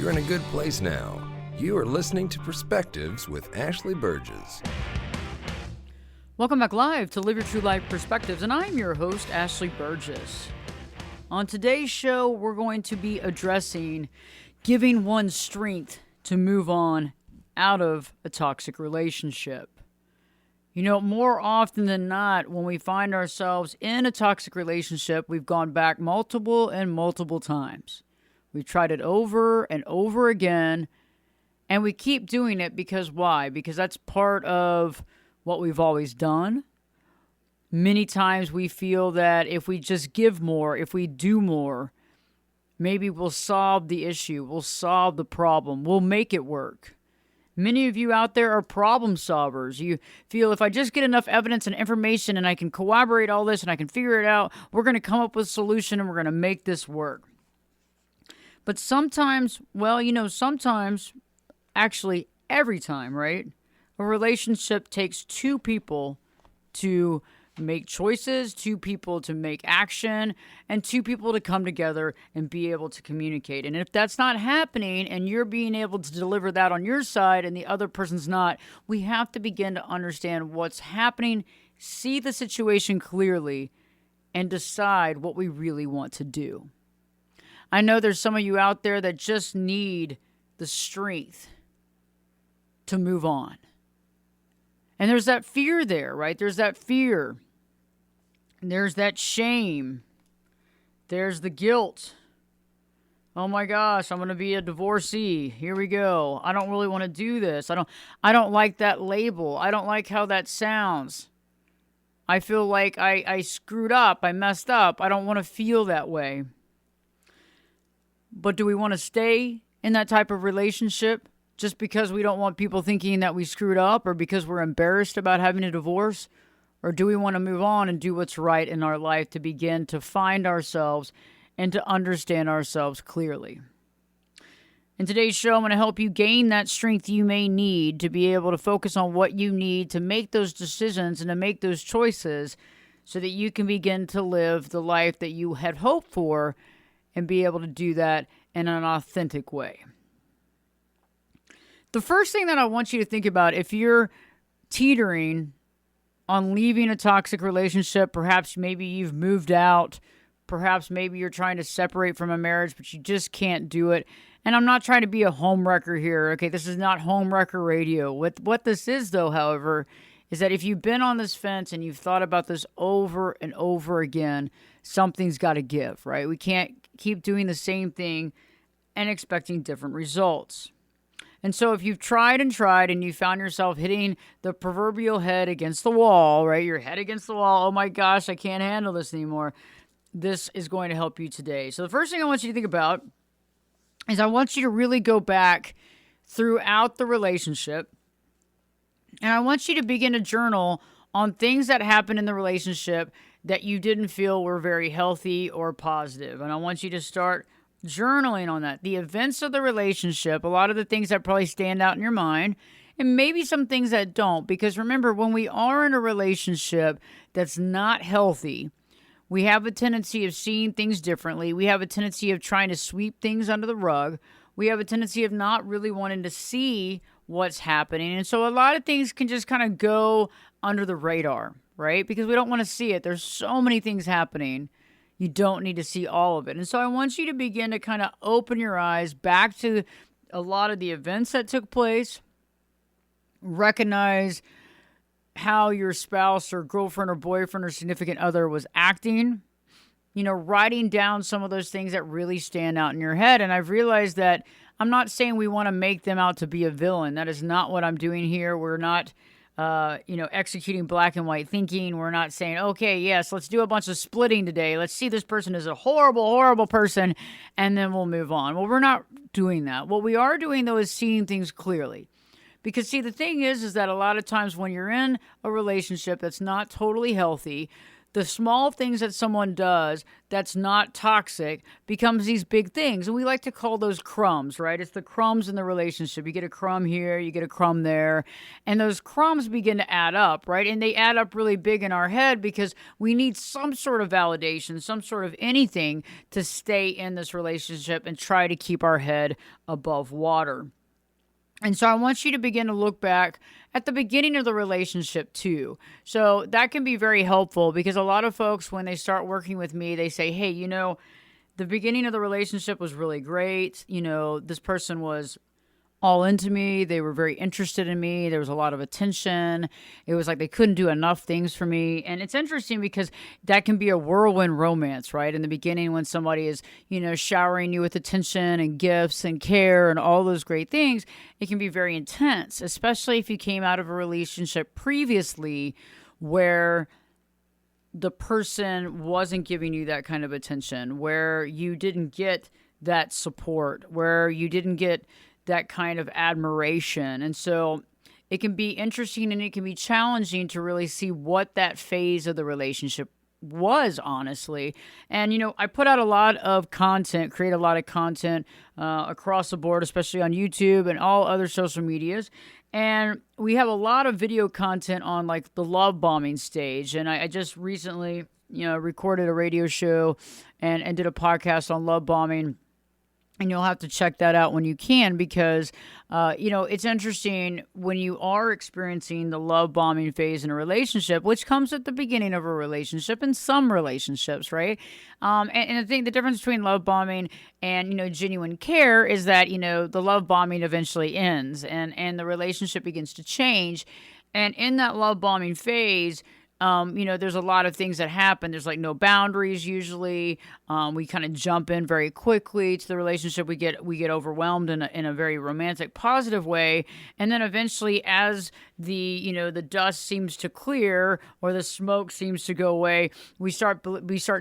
you're in a good place now. You are listening to Perspectives with Ashley Burgess. Welcome back live to Live Your True Life Perspectives, and I'm your host, Ashley Burgess. On today's show, we're going to be addressing giving one strength to move on out of a toxic relationship. You know, more often than not, when we find ourselves in a toxic relationship, we've gone back multiple times. We've tried it over and over again, and we keep doing it because why? Because that's part of what we've always done. Many times we feel that if we just give more, if we do more, maybe we'll solve the issue, we'll solve the problem, we'll make it work. Many of you out there are problem solvers. You feel if I just get enough evidence and information and I can corroborate all this and I can figure it out, we're going to come up with a solution and we're going to make this work. But sometimes, actually every time, right? A relationship takes two people to make choices, two people to make action, and two people to come together and be able to communicate. And if that's not happening and you're being able to deliver that on your side and the other person's not, we have to begin to understand what's happening, see the situation clearly, and decide what we really want to do. I know there's some of you out there that just need the strength to move on. And there's that fear there, right? There's that fear. There's that shame. There's the guilt. Oh my gosh, I'm going to be a divorcee. Here we go. I don't really want to do this. I don't like that label. I don't like how that sounds. I feel like I screwed up. I messed up. I don't want to feel that way. But do we want to stay in that type of relationship just because we don't want people thinking that we screwed up or because we're embarrassed about having a divorce? Or do we want to move on and do what's right in our life to begin to find ourselves and to understand ourselves clearly? In today's show, I'm going to help you gain that strength you may need to be able to focus on what you need to make those decisions and to make those choices so that you can begin to live the life that you had hoped for and be able to do that in an authentic way. The first thing that I want you to think about, if you're teetering on leaving a toxic relationship, perhaps maybe you've moved out, perhaps maybe you're trying to separate from a marriage, but you just can't do it. And I'm not trying to be a homewrecker here, okay? This is not homewrecker radio. What this is, though, however, is that if you've been on this fence and you've thought about this over and over again, something's got to give, right? We can't keep doing the same thing and expecting different results. And so if you've tried and you found yourself hitting the proverbial head against the wall, right? Your head against the wall. Oh my gosh, I can't handle this anymore. This is going to help you today. So the first thing I want you to think about is I want you to really go back throughout the relationship. And I want you to begin to journal on things that happened in the relationship that you didn't feel were very healthy or positive. And I want you to start journaling on that. The events of the relationship, a lot of the things that probably stand out in your mind, and maybe some things that don't. Because remember, when we are in a relationship that's not healthy, we have a tendency of seeing things differently. We have a tendency of trying to sweep things under the rug. We have a tendency of not really wanting to see what's happening. And so a lot of things can just kind of go under the radar, right? Because we don't want to see it. There's so many things happening. You don't need to see all of it. And so I want you to begin to kind of open your eyes back to a lot of the events that took place. Recognize how your spouse or girlfriend or boyfriend or significant other was acting. You know, writing down some of those things that really stand out in your head. And I've realized that I'm not saying we want to make them out to be a villain. That is not what I'm doing here. We're not executing black and white thinking. We're not saying, okay, yes, let's do a bunch of splitting today. Let's see this person as a horrible, horrible person, and then we'll move on. Well, we're not doing that. What we are doing, though, is seeing things clearly. Because, see, the thing is that a lot of times when you're in a relationship that's not totally healthy, the small things that someone does that's not toxic becomes these big things. And we like to call those crumbs, right? It's the crumbs in the relationship. You get a crumb here, you get a crumb there, and those crumbs begin to add up, right? And they add up really big in our head because we need some sort of validation, some sort of anything to stay in this relationship and try to keep our head above water. And so I want you to begin to look back at the beginning of the relationship too. So that can be very helpful because a lot of folks, when they start working with me, they say, hey, the beginning of the relationship was really great. This person was all into me. They were very interested in me. There was a lot of attention. It was like they couldn't do enough things for me. And it's interesting because that can be a whirlwind romance, right? In the beginning, when somebody is, showering you with attention and gifts and care and all those great things, it can be very intense, especially if you came out of a relationship previously where the person wasn't giving you that kind of attention, where you didn't get that support, where you didn't get that kind of admiration. And so it can be interesting and it can be challenging to really see what that phase of the relationship was, honestly. And, I put out a lot of content, create a lot of content across the board, especially on YouTube and all other social medias. And we have a lot of video content on like the love bombing stage. And I just recently, recorded a radio show and did a podcast on love bombing. And you'll have to check that out when you can because, it's interesting when you are experiencing the love bombing phase in a relationship, which comes at the beginning of a relationship in some relationships, right? And I think the difference between love bombing and, genuine care is that, the love bombing eventually ends and the relationship begins to change. And in that love bombing phase, there's a lot of things that happen. There's like no boundaries usually. We kind of jump in very quickly to the relationship. We get overwhelmed in a very romantic, positive way. And then eventually as the dust seems to clear or the smoke seems to go away, we start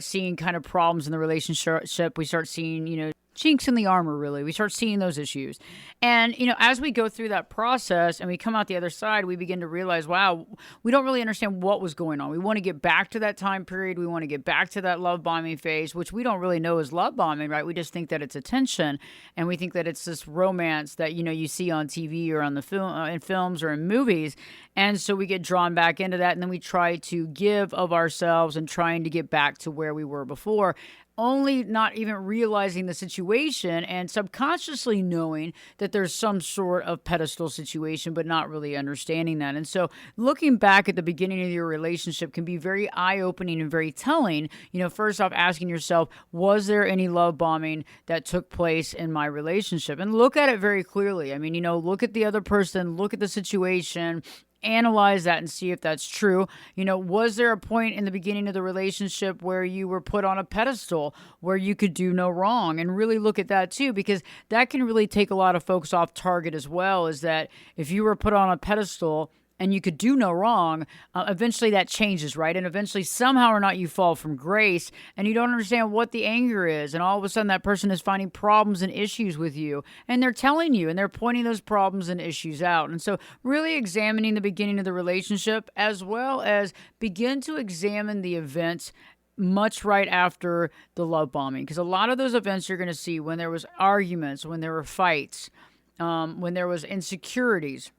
seeing kind of problems in the relationship. We start seeing, chinks in the armor, really. We start seeing those issues. And, as we go through that process and we come out the other side, we begin to realize, wow, we don't really understand what was going on. We want to get back to that time period. We want to get back to that love bombing phase, which we don't really know is love bombing, right? We just think that it's attention. And we think that it's this romance that, you see on TV or on the in films or in movies. And so we get drawn back into that. And then we try to give of ourselves and trying to get back to where we were before, only not even realizing the situation and subconsciously knowing that there's some sort of pedestal situation, but not really understanding that. And so looking back at the beginning of your relationship can be very eye-opening and very telling. First off, asking yourself, was there any love bombing that took place in my relationship? And look at it very clearly. I mean, look at the other person, look at the situation, analyze that and see if that's true. Was there a point in the beginning of the relationship where you were put on a pedestal where you could do no wrong? And really look at that too, because that can really take a lot of folks off target as well, is that if you were put on a pedestal and you could do no wrong, eventually that changes, right? And eventually somehow or not you fall from grace and you don't understand what the anger is. And all of a sudden that person is finding problems and issues with you. And they're telling you and they're pointing those problems and issues out. And so really examining the beginning of the relationship as well as begin to examine the events much right after the love bombing. Because a lot of those events you're going to see when there was arguments, when there were fights, when there was insecurities.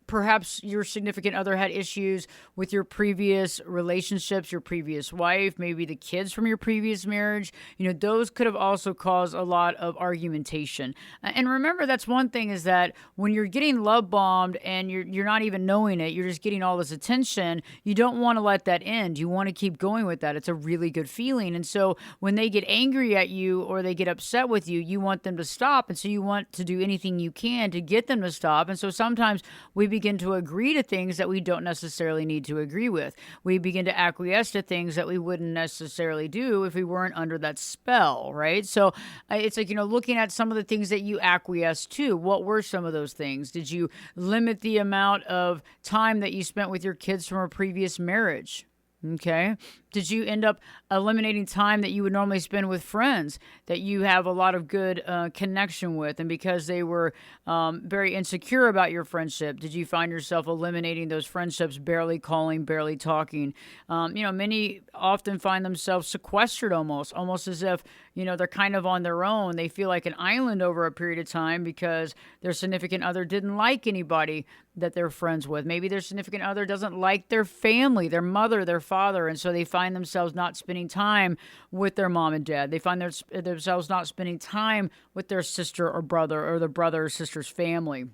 Perhaps your significant other had issues with your previous relationships, your previous wife, maybe the kids from your previous marriage. Those could have also caused a lot of argumentation. And remember, that's one thing is that when you're getting love bombed and you're not even knowing it, you're just getting all this attention, you don't want to let that end. You want to keep going with that. It's a really good feeling. And so when they get angry at you or they get upset with you, you want them to stop. And so you want to do anything you can to get them to stop. And so sometimes we begin to agree to things that we don't necessarily need to agree with. We begin to acquiesce to things that we wouldn't necessarily do if we weren't under that spell, right? So it's like, looking at some of the things that you acquiesce to. What were some of those things? Did you limit the amount of time that you spent with your kids from a previous marriage? Okay. Did you end up eliminating time that you would normally spend with friends that you have a lot of good connection with? And because they were very insecure about your friendship, did you find yourself eliminating those friendships, barely calling, barely talking? Many often find themselves sequestered almost as if, they're kind of on their own. They feel like an island over a period of time because their significant other didn't like anybody that they're friends with. Maybe their significant other doesn't like their family, their mother, their father, and so they find themselves not spending time with their mom and dad. They find themselves not spending time with their sister or brother or the brother or sister's family.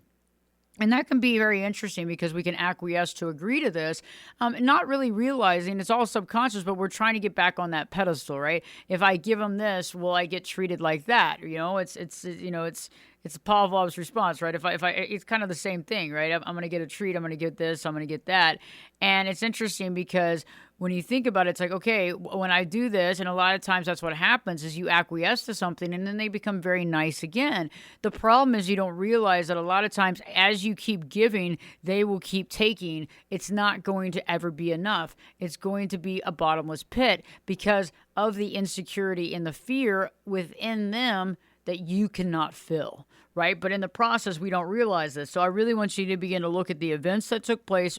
And that can be very interesting because we can acquiesce to agree to this, not really realizing it's all subconscious, but we're trying to get back on that pedestal, right? If I give them this, will I get treated like that? It's Pavlov's response, right? It's kind of the same thing, right? I'm going to get a treat. I'm going to get this. I'm going to get that. And it's interesting because when you think about it, it's like, okay, when I do this, and a lot of times that's what happens is you acquiesce to something and then they become very nice again. The problem is you don't realize that a lot of times as you keep giving, they will keep taking. It's not going to ever be enough. It's going to be a bottomless pit because of the insecurity and the fear within them that you cannot fill, right? But in the process, we don't realize this. So I really want you to begin to look at the events that took place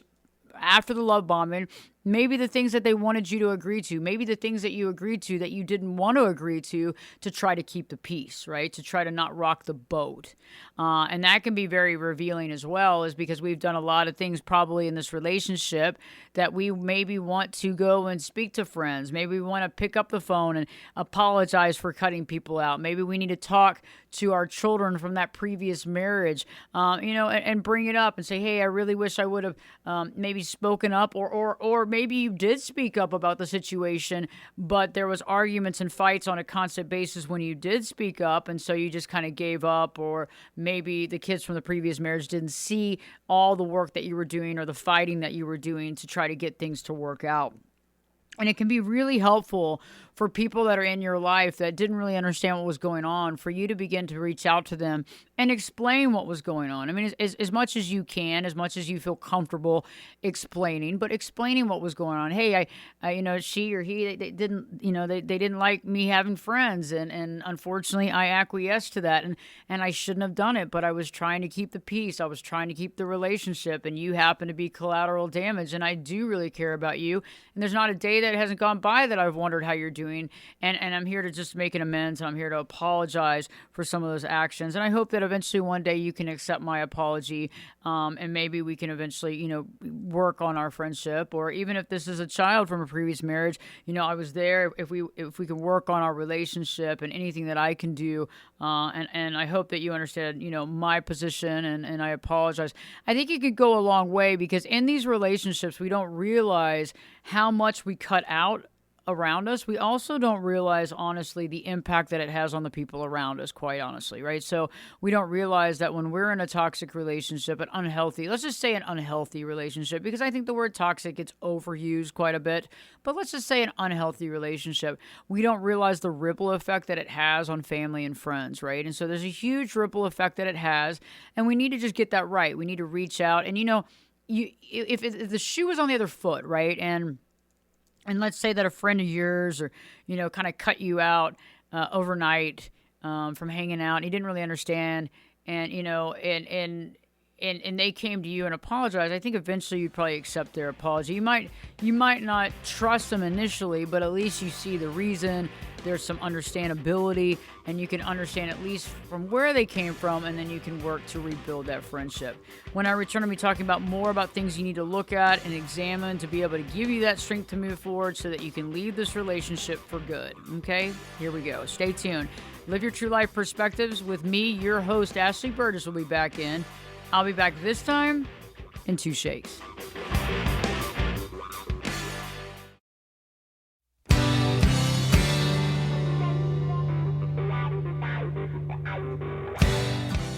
after the love bombing, maybe the things that they wanted you to agree to, maybe the things that you agreed to that you didn't want to agree to try to keep the peace, right? To try to not rock the boat. And that can be very revealing as well, is because we've done a lot of things probably in this relationship that we maybe want to go and speak to friends. Maybe we want to pick up the phone and apologize for cutting people out. Maybe we need to talk to our children from that previous marriage, and bring it up and say, hey, I really wish I would have maybe spoken up, or maybe you did speak up about the situation, but there was arguments and fights on a constant basis when you did speak up, and so you just kind of gave up, or maybe the kids from the previous marriage didn't see all the work that you were doing or the fighting that you were doing to try to get things to work out. And it can be really helpful for people that are in your life that didn't really understand what was going on, for you to begin to reach out to them and explain what was going on. I mean, as much as you can, as much as you feel comfortable explaining, but explaining what was going on. Hey, I she or he, they didn't, they didn't like me having friends. And unfortunately I acquiesced to that, and I shouldn't have done it, but I was trying to keep the peace. I was trying to keep the relationship, and you happen to be collateral damage. And I do really care about you. And there's not a day that hasn't gone by that I've wondered how you're doing. And I'm here to just make an amends, and I'm here to apologize for some of those actions. And I hope that eventually one day you can accept my apology, and maybe we can eventually, work on our friendship. Or even if this is a child from a previous marriage, I was there. If we can work on our relationship and anything that I can do, and I hope that you understand, my position, and I apologize. I think it could go a long way, because in these relationships, we don't realize how much we cut out around us. We also don't realize, honestly, the impact that it has on the people around us, quite honestly, right? So we don't realize that when we're in a toxic relationship, let's just say an unhealthy relationship, because I think the word toxic gets overused quite a bit, but let's just say an unhealthy relationship, we don't realize the ripple effect that it has on family and friends, right? And so there's a huge ripple effect that it has, and we need to just get that right. We need to reach out, and if the shoe is on the other foot, right? And let's say that a friend of yours, or, kind of cut you out overnight from hanging out, and he didn't really understand, and, and they came to you and apologized. I think eventually you'd probably accept their apology. You might not trust them initially, but at least you see the reason. There's some understandability, and you can understand at least from where they came from, and then you can work to rebuild that friendship. When I return, I'll be talking about more about things you need to look at and examine to be able to give you that strength to move forward so that you can leave this relationship for good. Okay? Here we go. Stay tuned. Live Your True Life Perspectives with me, your host, Ashley Burgess, will be back in. I'll be back this time in 2 shakes.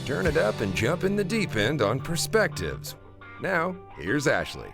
Turn it up and jump in the deep end on Perspectives. Now, here's Ashley.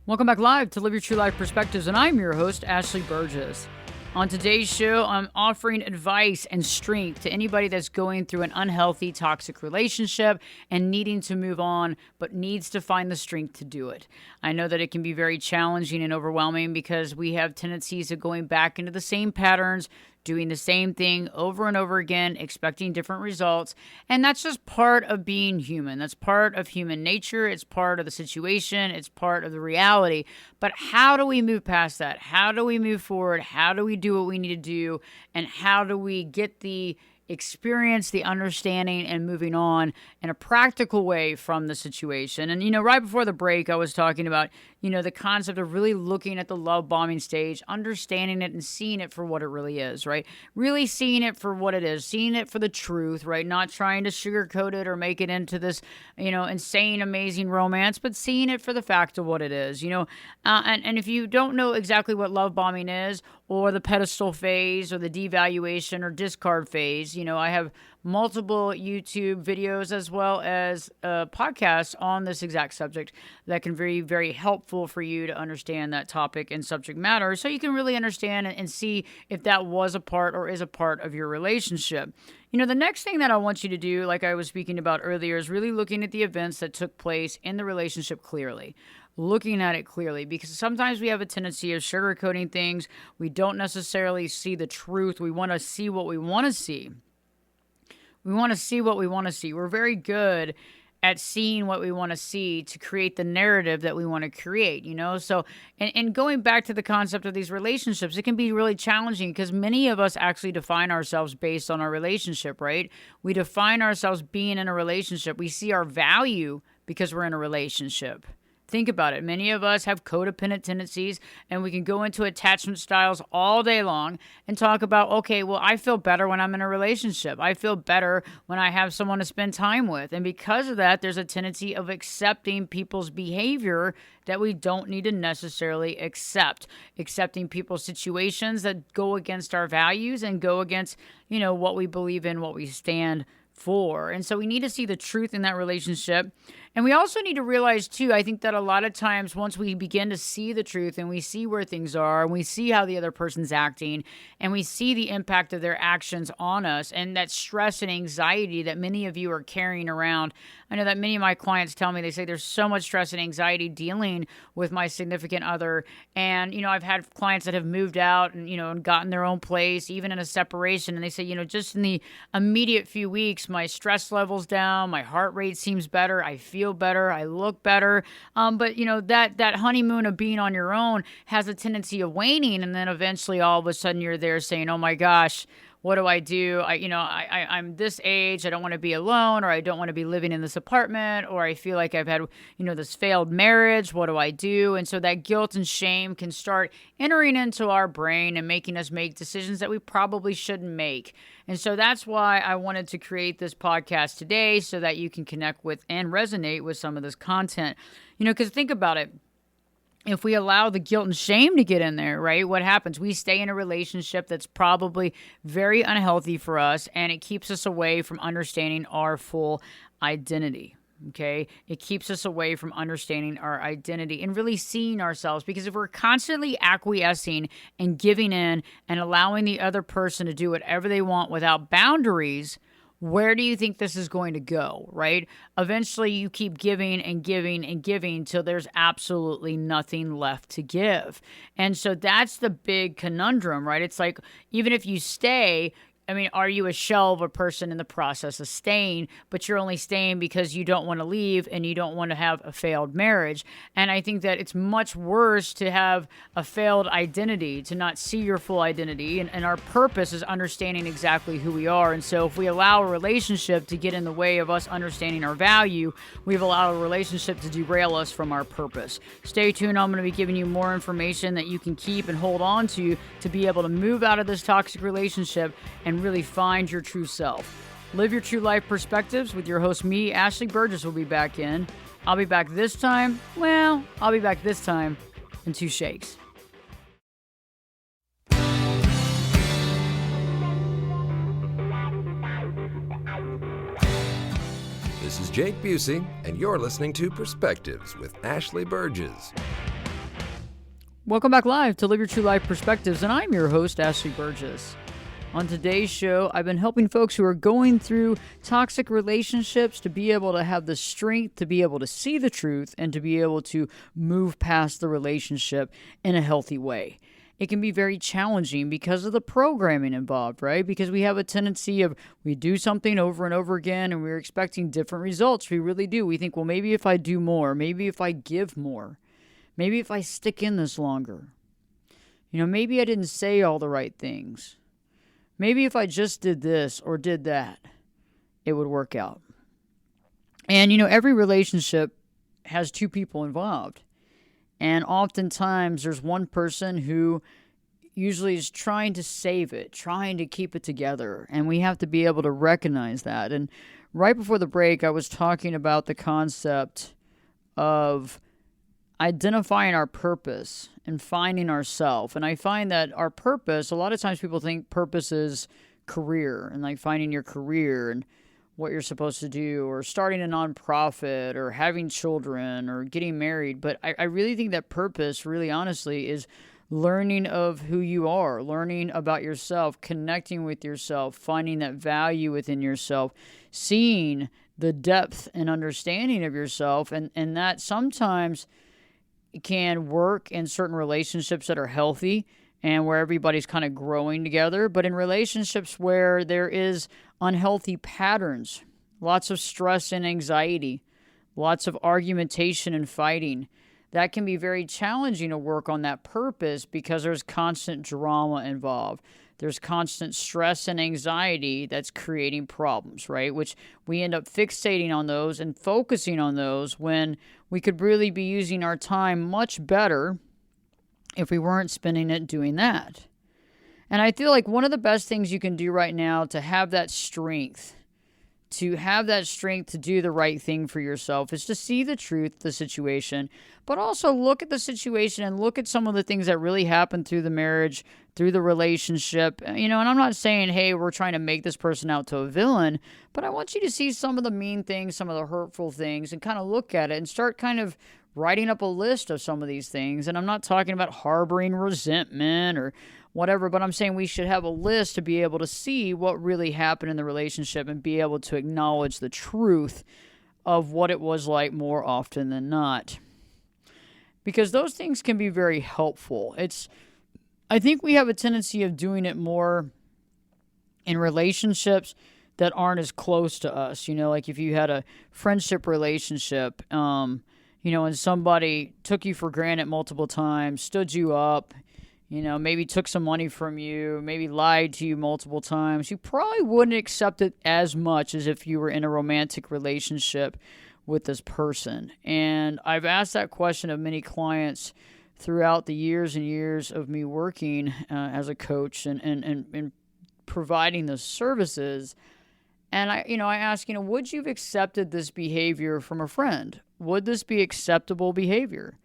Welcome back live to Live Your True Life Perspectives, and I'm your host, Ashley Burgess. On today's show, I'm offering advice and strength to anybody that's going through an unhealthy, toxic relationship and needing to move on, but needs to find the strength to do it. I know that it can be very challenging and overwhelming because we have tendencies of going back into the same patterns, doing the same thing over and over again, expecting different results. And that's just part of being human. That's part of human nature. It's part of the situation. It's part of the reality. But how do we move past that? How do we move forward? How do we do what we need to do? And how do we get the experience, the understanding, and moving on in a practical way from the situation? And, right before the break, I was talking about, the concept of really looking at the love bombing stage, understanding it and seeing it for what it really is, right? Really seeing it for what it is, seeing it for the truth, right? Not trying to sugarcoat it or make it into this, insane, amazing romance, but seeing it for the fact of what it is, and if you don't know exactly what love bombing is, or the pedestal phase, or the devaluation or discard phase, I have multiple YouTube videos as well as podcasts on this exact subject that can be very helpful for you to understand that topic and subject matter, so you can really understand and see if that was a part or is a part of your relationship. The next thing that I want you to do, like I was speaking about earlier, is really looking at the events that took place in the relationship clearly. Looking at it clearly, because sometimes we have a tendency of sugarcoating things. We don't necessarily see the truth. We want to see what we want to see. We want to see what we want to see. We're very good at seeing what we want to see to create the narrative that we want to create, So, and going back to the concept of these relationships, it can be really challenging because many of us actually define ourselves based on our relationship, right? We define ourselves being in a relationship. We see our value because we're in a relationship. Think about it. Many of us have codependent tendencies, and we can go into attachment styles all day long and talk about, okay, well, I feel better when I'm in a relationship. I feel better when I have someone to spend time with. And because of that, there's a tendency of accepting people's behavior that we don't need to necessarily accept. Accepting people's situations that go against our values and go against, what we believe in, what we stand for. And so we need to see the truth in that relationship. And we also need to realize too, I think that a lot of times once we begin to see the truth and we see where things are and we see how the other person's acting and we see the impact of their actions on us and that stress and anxiety that many of you are carrying around. I know that many of my clients tell me, they say there's so much stress and anxiety dealing with my significant other. And, I've had clients that have moved out and, and gotten their own place, even in a separation. And they say, just in the immediate few weeks, my stress level's down, my heart rate seems better, I feel better, I look better. But that honeymoon of being on your own has a tendency of waning, and then eventually all of a sudden you're there saying, oh my gosh, what do I do? I'm this age, I don't want to be alone, or I don't want to be living in this apartment, or I feel like I've had, this failed marriage. What do I do? And so that guilt and shame can start entering into our brain and making us make decisions that we probably shouldn't make. And so that's why I wanted to create this podcast today, so that you can connect with and resonate with some of this content. Because think about it. If we allow the guilt and shame to get in there, right, what happens? We stay in a relationship that's probably very unhealthy for us, and it keeps us away from understanding our full identity. Okay, it keeps us away from understanding our identity and really seeing ourselves, because if we're constantly acquiescing and giving in and allowing the other person to do whatever they want without boundaries, where do you think this is going to go, right? Eventually, you keep giving and giving and giving till there's absolutely nothing left to give. And so that's the big conundrum, right? It's like, even if you stay, are you a shell of a person in the process of staying, but you're only staying because you don't want to leave and you don't want to have a failed marriage? And I think that it's much worse to have a failed identity, to not see your full identity. And our purpose is understanding exactly who we are. And so if we allow a relationship to get in the way of us understanding our value, we've allowed a relationship to derail us from our purpose. Stay tuned. I'm going to be giving you more information that you can keep and hold on to be able to move out of this toxic relationship and really find your true self. Live your true life perspectives with your host, me, Ashley Burgess, will be back in. I'll be back this time in 2 shakes. This is Jake Busey, and you're listening to Perspectives with Ashley Burgess. Welcome back live to Live Your True Life Perspectives, and I'm your host, Ashley Burgess. On today's show, I've been helping folks who are going through toxic relationships to be able to have the strength to be able to see the truth and to be able to move past the relationship in a healthy way. It can be very challenging because of the programming involved, right? Because we have a tendency of we do something over and over again and we're expecting different results. We really do. We think, well, maybe if I do more, maybe if I give more, maybe if I stick in this longer, maybe I didn't say all the right things. Maybe if I just did this or did that, it would work out. And, every relationship has two people involved. And oftentimes there's one person who usually is trying to save it, trying to keep it together. And we have to be able to recognize that. And right before the break, I was talking about the concept of identifying our purpose and finding ourself. And I find that our purpose, a lot of times people think purpose is career and like finding your career and what you're supposed to do or starting a nonprofit or having children or getting married. But I really think that purpose, really honestly, is learning of who you are, learning about yourself, connecting with yourself, finding that value within yourself, seeing the depth and understanding of yourself. And that sometimes can work in certain relationships that are healthy and where everybody's kind of growing together. But in relationships where there is unhealthy patterns, lots of stress and anxiety, lots of argumentation and fighting, that can be very challenging to work on that purpose because there's constant drama involved. There's constant stress and anxiety that's creating problems, right? Which we end up fixating on those and focusing on those when we could really be using our time much better if we weren't spending it doing that. And I feel like one of the best things you can do right now to have that strength, to do the right thing for yourself is to see the truth of the situation, but also look at the situation and look at some of the things that really happened through the marriage, through the relationship. And I'm not saying, hey, we're trying to make this person out to a villain, but I want you to see some of the mean things, some of the hurtful things, and kind of look at it and start kind of writing up a list of some of these things. And I'm not talking about harboring resentment or whatever, but I'm saying we should have a list to be able to see what really happened in the relationship and be able to acknowledge the truth of what it was like more often than not. Because those things can be very helpful. I think we have a tendency of doing it more in relationships that aren't as close to us. Like if you had a friendship relationship, and somebody took you for granted multiple times, stood you up, maybe took some money from you, maybe lied to you multiple times, you probably wouldn't accept it as much as if you were in a romantic relationship with this person. And I've asked that question of many clients throughout the years and years of me working as a coach and providing the services. And I ask, would you have accepted this behavior from a friend? Would this be acceptable behavior?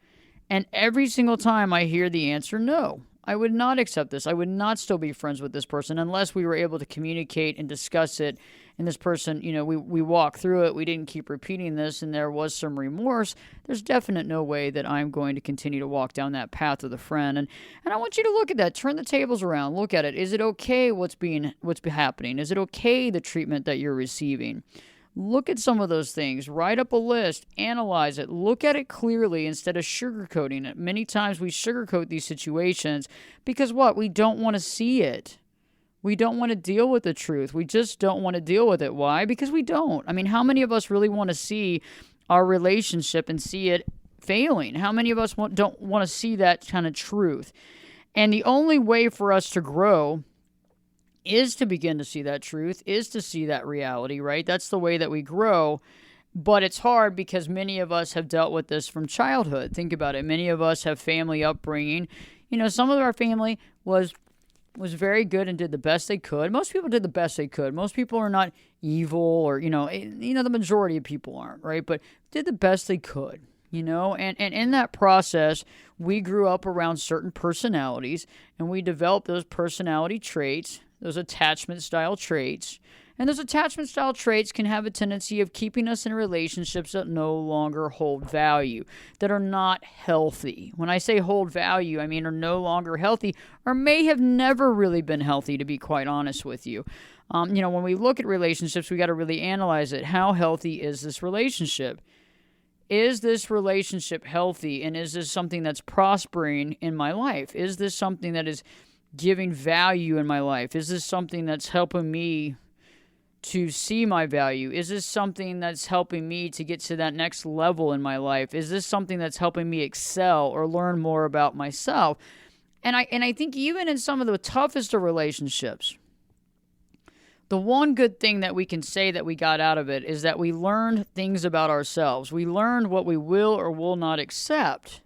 And every single time I hear the answer, no. I would not accept this. I would not still be friends with this person unless we were able to communicate and discuss it. And this person, we walked through it. We didn't keep repeating this and there was some remorse. There's definite no way that I'm going to continue to walk down that path with a friend. And I want you to look at that. Turn the tables around. Look at it. Is it okay what's happening? Is it okay the treatment that you're receiving? Look at some of those things. Write up a list. Analyze it. Look at it clearly instead of sugarcoating it. Many times we sugarcoat these situations because what? We don't want to see it. We don't want to deal with the truth. We just don't want to deal with it. Why? Because we don't. I mean, how many of us really want to see our relationship and see it failing? How many of us don't want to see that kind of truth? And the only way for us to grow is to begin to see that truth, is to see that reality, right? That's the way that we grow. But it's hard because many of us have dealt with this from childhood. Think about it. Many of us have family upbringing. Some of our family was very good and did the best they could. Most people did the best they could. Most people are not evil or, the majority of people aren't, right? But did the best they could. And in that process, we grew up around certain personalities and we developed those personality traits, those attachment style traits. And those attachment style traits can have a tendency of keeping us in relationships that no longer hold value, that are not healthy. When I say hold value, I mean are no longer healthy or may have never really been healthy, to be quite honest with you. When we look at relationships, we got to really analyze it. How healthy is this relationship? Is this relationship healthy, and is this something that's prospering in my life? Is this something that is giving value in my life? Is this something that's helping me to see my value? Is this something that's helping me to get to that next level in my life? Is this something that's helping me excel or learn more about myself? And I think even in some of the toughest of relationships, the one good thing that we can say that we got out of it is that we learned things about ourselves. We learned what we will or will not accept.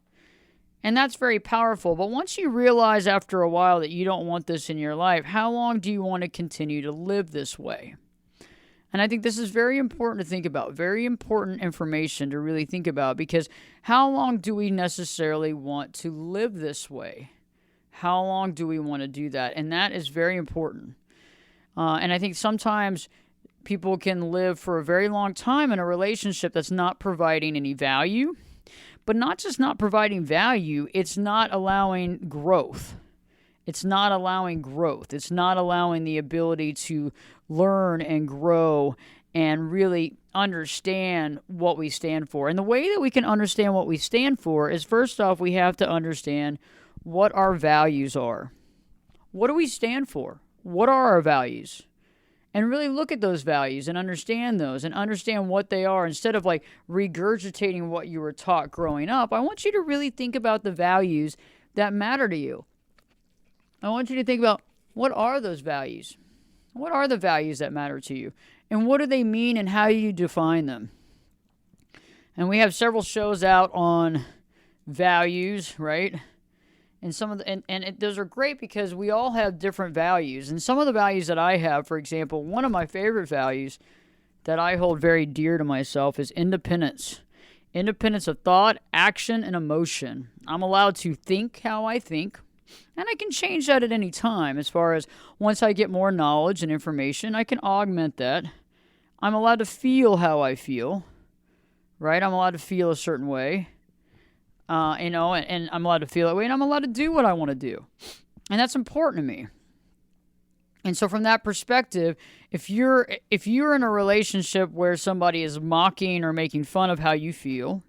And that's very powerful. But once you realize after a while that you don't want this in your life, how long do you want to continue to live this way? And I think this is very important to think about, very important information to really think about, because how long do we necessarily want to live this way? How long do we want to do that? And that is very important. And I think sometimes people can live for a very long time in a relationship that's not providing any value, but not just not providing value, it's not allowing growth. It's not allowing growth. It's not allowing the ability to learn and grow and really understand what we stand for. And the way that we can understand what we stand for is, first off, we have to understand what our values are. What do we stand for? What are our values? And really look at those values and understand those and understand what they are. Instead of like regurgitating what you were taught growing up, I want you to really think about the values that matter to you. I want you to think about, what are those values? What are the values that matter to you? And what do they mean, and how do you define them? And we have several shows out on values, right? And those are great because we all have different values. And some of the values that I have, for example, one of my favorite values that I hold very dear to myself is independence. Independence of thought, action, and emotion. I'm allowed to think how I think, and I can change that at any time. As far as once I get more knowledge and information, I can augment that. I'm allowed to feel how I feel, right? I'm allowed to feel a certain way. And I'm allowed to feel that way, and I'm allowed to do what I want to do. And that's important to me. And so from that perspective, if you're in a relationship where somebody is mocking or making fun of how you feel,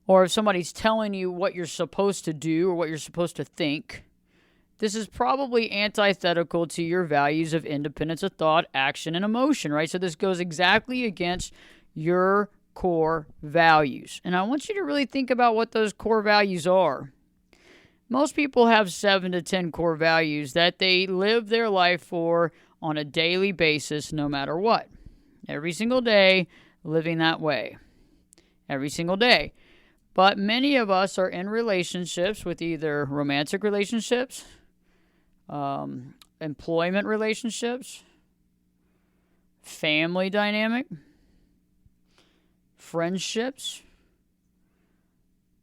or if somebody's telling you what you're supposed to do or what you're supposed to think, this is probably antithetical to your values of independence of thought, action, and emotion, right? So this goes exactly against your core values. And I want you to really think about what those core values are. Most people have 7 to 10 core values that they live their life for on a daily basis, no matter what. Every single day, living that way. Every single day. But many of us are in relationships with either romantic relationships, employment relationships, family dynamic, friendships,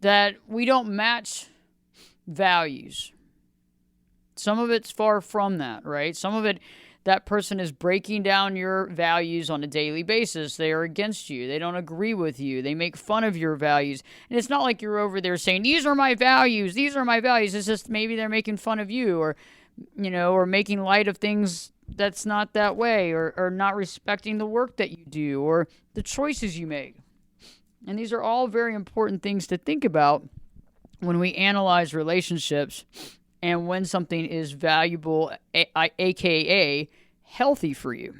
that we don't match values. Some of it's far from that, right? Some of it, that person is breaking down your values on a daily basis. They are against you. They don't agree with you. They make fun of your values. And it's not like you're over there saying, these are my values. These are my values. It's just maybe they're making fun of you, or making light of things that's not that way, or not respecting the work that you do or the choices you make. And these are all very important things to think about when we analyze relationships and when something is valuable, aka healthy for you.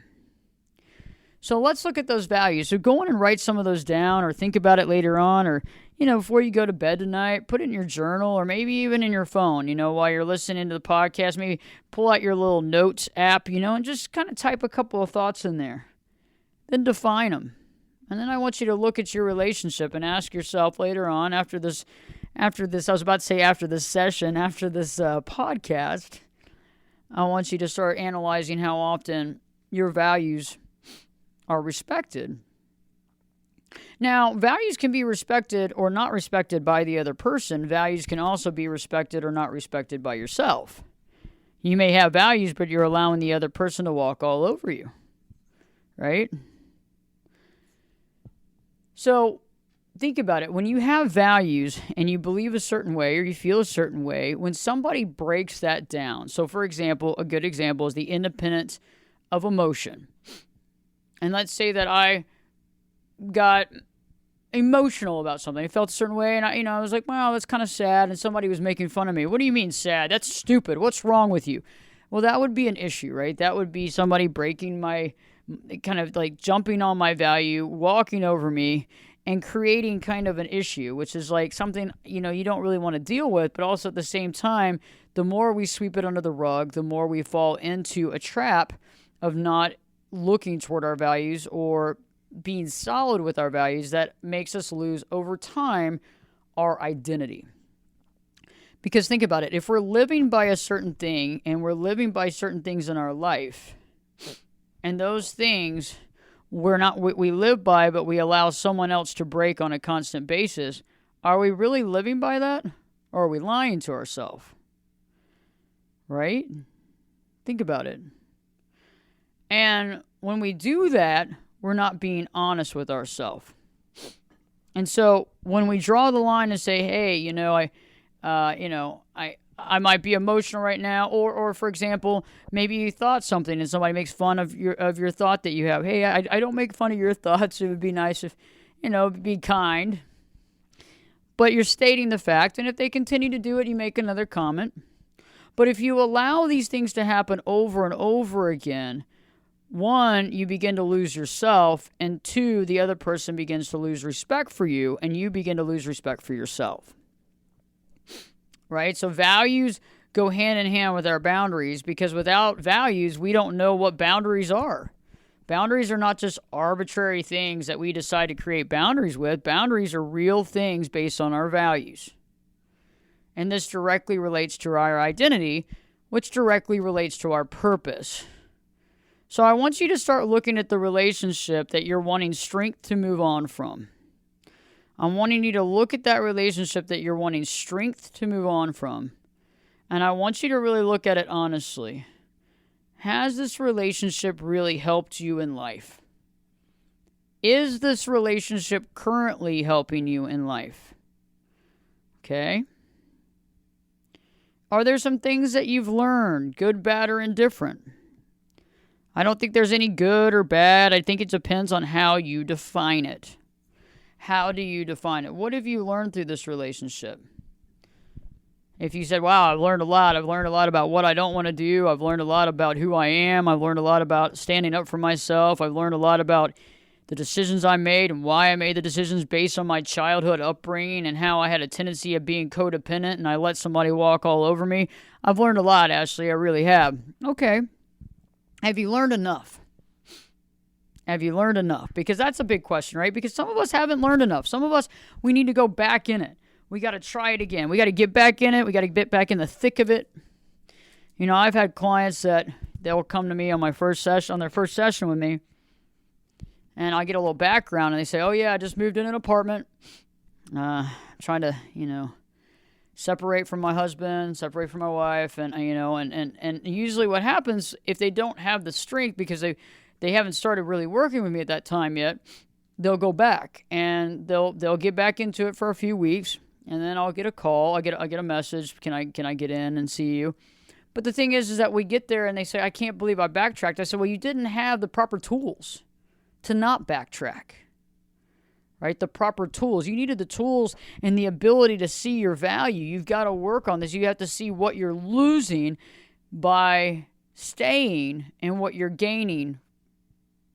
So let's look at those values. So go on and write some of those down, or think about it later on, or before you go to bed tonight, put it in your journal, or maybe even in your phone, while you're listening to the podcast. Maybe pull out your little notes app, and just kind of type a couple of thoughts in there. Then define them. And then I want you to look at your relationship and ask yourself later on, after this, I was about to say after this session, after this podcast, I want you to start analyzing how often your values are respected. Now, values can be respected or not respected by the other person. Values can also be respected or not respected by yourself. You may have values, but you're allowing the other person to walk all over you. right? So think about it. When you have values and you believe a certain way or you feel a certain way, when somebody breaks that down, so for example, a good example is the independence of emotion. And let's say that I got emotional about something. I felt a certain way and I was like, wow, that's kind of sad. And somebody was making fun of me. What do you mean sad? That's stupid. What's wrong with you? Well, that would be an issue, right? That would be somebody breaking kind of like jumping on my value, walking over me, and creating kind of an issue, which is like something, you don't really want to deal with. But also at the same time, the more we sweep it under the rug, the more we fall into a trap of not looking toward our values or being solid with our values that makes us lose over time our identity. Because think about it, if we're living by a certain thing and we're living by certain things in our life, and those things we live by, but we allow someone else to break on a constant basis, are we really living by that? Or are we lying to ourselves? Right? Think about it. And when we do that, we're not being honest with ourselves. And so when we draw the line and say, hey, I might be emotional right now, or for example, maybe you thought something and somebody makes fun of your thought that you have. Hey, I don't make fun of your thoughts. It would be nice if, be kind. But you're stating the fact, and if they continue to do it, you make another comment. But if you allow these things to happen over and over again, one, you begin to lose yourself, and two, the other person begins to lose respect for you, and you begin to lose respect for yourself. Right? So values go hand in hand with our boundaries, because without values, we don't know what boundaries are. Boundaries are not just arbitrary things that we decide to create boundaries with. Boundaries are real things based on our values. And this directly relates to our identity, which directly relates to our purpose. So I want you to start looking at the relationship that you're wanting strength to move on from. I'm wanting you to look at that relationship that you're wanting strength to move on from. And I want you to really look at it honestly. Has this relationship really helped you in life? Is this relationship currently helping you in life? Okay? Are there some things that you've learned, good, bad, or indifferent? I don't think there's any good or bad. I think it depends on how you define it. How do you define it? What have you learned through this relationship? If you said, wow, I've learned a lot. I've learned a lot about what I don't want to do. I've learned a lot about who I am. I've learned a lot about standing up for myself. I've learned a lot about the decisions I made and why I made the decisions based on my childhood upbringing and how I had a tendency of being codependent and I let somebody walk all over me. I've learned a lot, Ashley. I really have. Okay. Have you learned enough? Have you learned enough? Because that's a big question, right? Because some of us haven't learned enough. Some of us, we need to go back in it. We got to try it again. We got to get back in it. We got to get back in the thick of it. I've had clients that they'll come to me on their first session with me, and I get a little background, and they say, oh, yeah, I just moved in an apartment. Trying to, separate from my husband, separate from my wife, and usually what happens if they don't have the strength because they haven't started really working with me at that time yet, they'll go back and they'll get back into it for a few weeks, and then I'll get a call, I get a message, can I get in and see you? But the thing is that we get there and they say, I can't believe I backtracked. I said, well, you didn't have the proper tools to not backtrack. Right? The proper tools. You needed the tools and the ability to see your value. You've got to work on this. You have to see what you're losing by staying and what you're gaining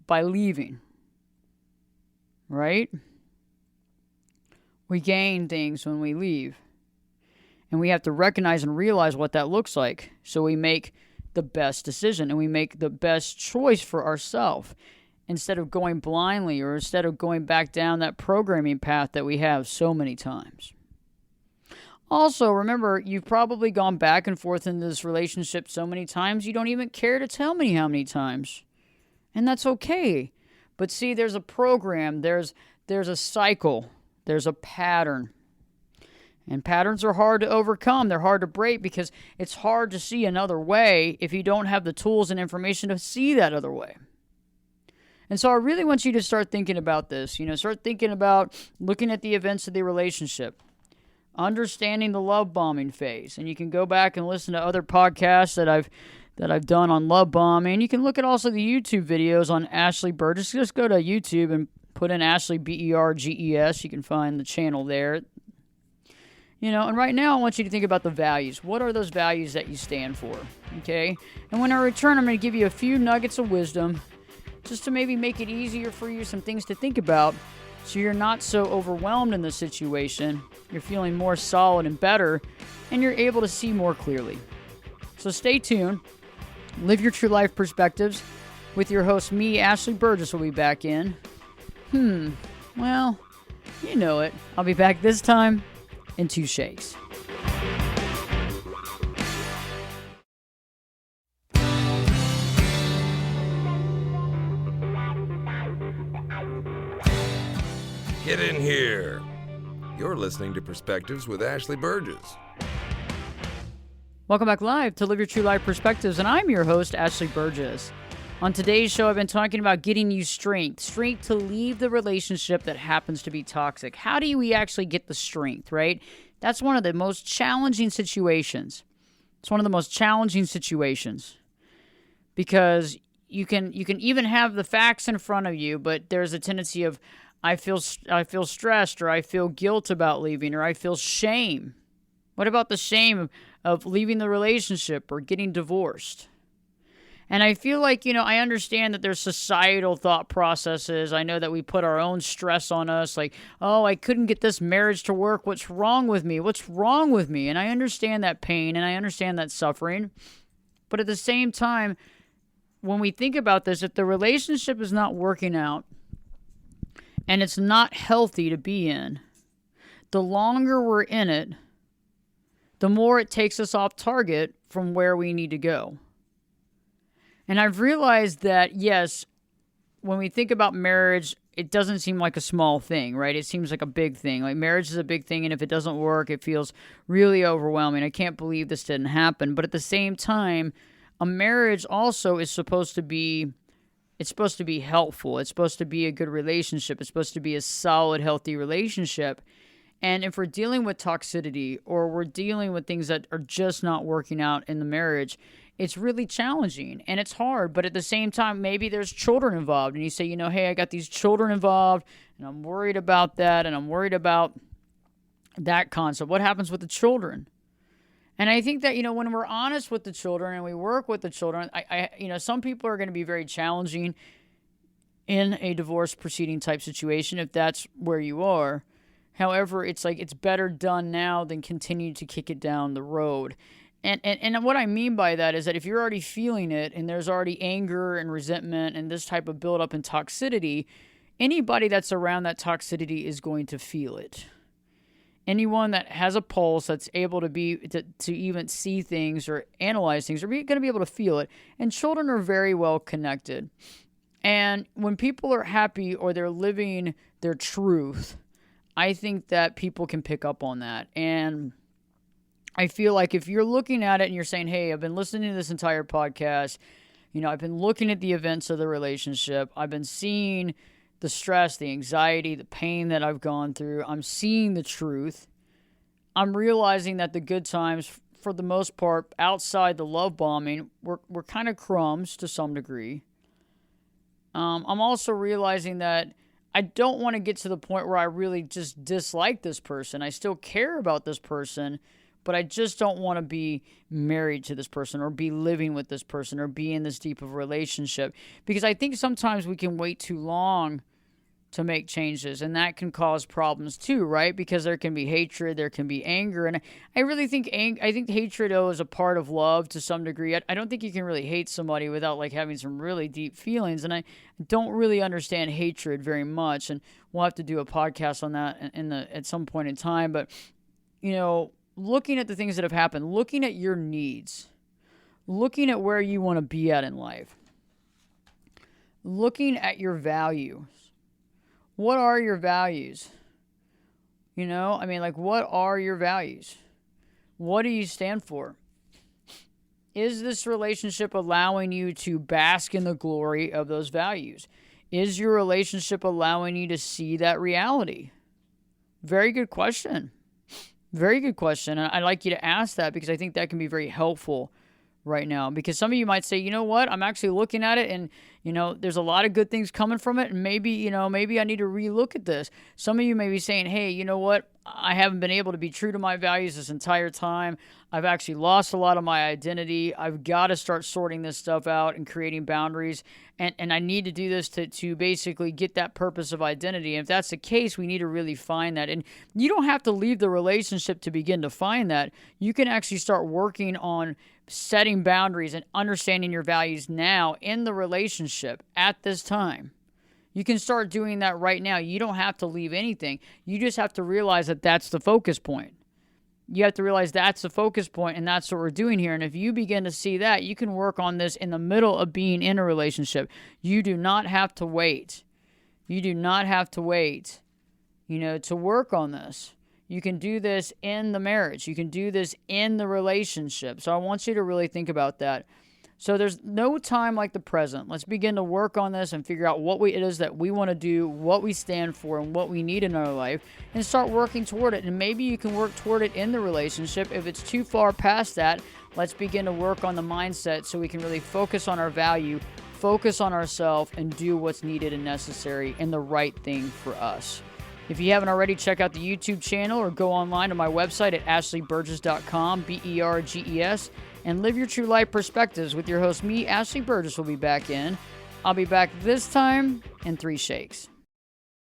by leaving. Right? We gain things when we leave. And we have to recognize and realize what that looks like. So we make the best decision and we make the best choice for ourselves, instead of going blindly or instead of going back down that programming path that we have so many times. Also, remember, you've probably gone back and forth in this relationship so many times, you don't even care to tell me how many times. And that's okay. But see, there's a program, there's a cycle, there's a pattern. And patterns are hard to overcome. They're hard to break because it's hard to see another way if you don't have the tools and information to see that other way. And so I really want you to start thinking about this. Start thinking about looking at the events of the relationship, understanding the love bombing phase. And you can go back and listen to other podcasts that I've done on love bombing. You can look at also the YouTube videos on Ashley Burgess. Just go to YouTube and put in Ashley Berges. You can find the channel there. And right now I want you to think about the values. What are those values that you stand for? Okay? And when I return, I'm going to give you a few nuggets of wisdom just to maybe make it easier for you, some things to think about, so you're not so overwhelmed in the situation. You're feeling more solid and better, and you're able to see more clearly. So stay tuned. Live your true life perspectives with your host, me, Ashley Burgess, will be back in. Well, you know it. I'll be back this time in 2 shakes. Get in here. You're listening to Perspectives with Ashley Burgess. Welcome back live to Live Your True Life Perspectives, and I'm your host, Ashley Burgess. On today's show, I've been talking about getting you strength to leave the relationship that happens to be toxic. How do we actually get the strength, right? That's one of the most challenging situations. It's one of the most challenging situations because you can even have the facts in front of you, but there's a tendency of, I feel stressed, or I feel guilt about leaving, or I feel shame. What about the shame of leaving the relationship or getting divorced? And I feel like, I understand that there's societal thought processes. I know that we put our own stress on us, like, oh, I couldn't get this marriage to work. What's wrong with me? What's wrong with me? And I understand that pain and I understand that suffering. But at the same time, when we think about this, if the relationship is not working out and it's not healthy to be in, the longer we're in it, the more it takes us off target from where we need to go. And I've realized that, yes, when we think about marriage, it doesn't seem like a small thing, right? It seems like a big thing. Like, marriage is a big thing, and if it doesn't work, it feels really overwhelming. I can't believe this didn't happen. But at the same time, a marriage also is supposed to be, it's supposed to be helpful. It's supposed to be a good relationship. It's supposed to be a solid, healthy relationship. And if we're dealing with toxicity, or we're dealing with things that are just not working out in the marriage, it's really challenging and it's hard. But at the same time, maybe there's children involved, and you say, hey, I got these children involved and I'm worried about that, and I'm worried about that concept. What happens with the children? And I think that, when we're honest with the children and we work with the children, some people are going to be very challenging in a divorce proceeding type situation if that's where you are. However, it's better done now than continue to kick it down the road. And what I mean by that is that if you're already feeling it and there's already anger and resentment and this type of buildup and toxicity, anybody that's around that toxicity is going to feel it. Anyone that has a pulse, that's able to even see things or analyze things, are going to be able to feel it. And children are very well connected. And when people are happy or they're living their truth, I think that people can pick up on that. And I feel like if you're looking at it and you're saying, hey, I've been listening to this entire podcast, I've been looking at the events of the relationship, I've been seeing the stress, the anxiety, the pain that I've gone through, I'm seeing the truth, I'm realizing that the good times, for the most part, outside the love bombing, were kind of crumbs to some degree. I'm also realizing that I don't want to get to the point where I really just dislike this person. I still care about this person, but I just don't want to be married to this person or be living with this person or be in this deep of a relationship. Because I think sometimes we can wait too long to make changes, and that can cause problems too, right? Because there can be hatred, there can be anger, and I really think hatred is a part of love to some degree. I don't think you can really hate somebody without having some really deep feelings, and I don't really understand hatred very much, and we'll have to do a podcast on that at some point in time. But looking at the things that have happened, looking at your needs, looking at where you want to be at in life, looking at your values. What are your values? What are your values? What do you stand for? Is this relationship allowing you to bask in the glory of those values? Is your relationship allowing you to see that reality? Very good question. Very good question. And I'd like you to ask that because I think that can be very helpful right now. Because some of you might say, you know what, I'm actually looking at it and, there's a lot of good things coming from it. And maybe I need to relook at this. Some of you may be saying, hey, you know what, I haven't been able to be true to my values this entire time. I've actually lost a lot of my identity. I've got to start sorting this stuff out and creating boundaries. And I need to do this to basically get that purpose of identity. And if that's the case, we need to really find that. And you don't have to leave the relationship to begin to find that. You can actually start working on setting boundaries and understanding your values now in the relationship at this time. You can start doing that right now. You don't have to leave anything. You just have to realize that that's the focus point. You have to realize that's the focus point, and that's what we're doing here. And if you begin to see that, you can work on this in the middle of being in a relationship. You do not have to wait. You do not have to wait, to work on this. You can do this in the marriage. You can do this in the relationship. So I want you to really think about that. So there's no time like the present. Let's begin to work on this and figure out what it is that we want to do, what we stand for, and what we need in our life, and start working toward it. And maybe you can work toward it in the relationship. If it's too far past that, let's begin to work on the mindset so we can really focus on our value, focus on ourselves, and do what's needed and necessary and the right thing for us. If you haven't already, check out the YouTube channel or go online to my website at ashleyburgess.com, BERGES, and live your true life perspectives with your host, me, Ashley Burgess, will be back in. I'll be back this time in 3 shakes.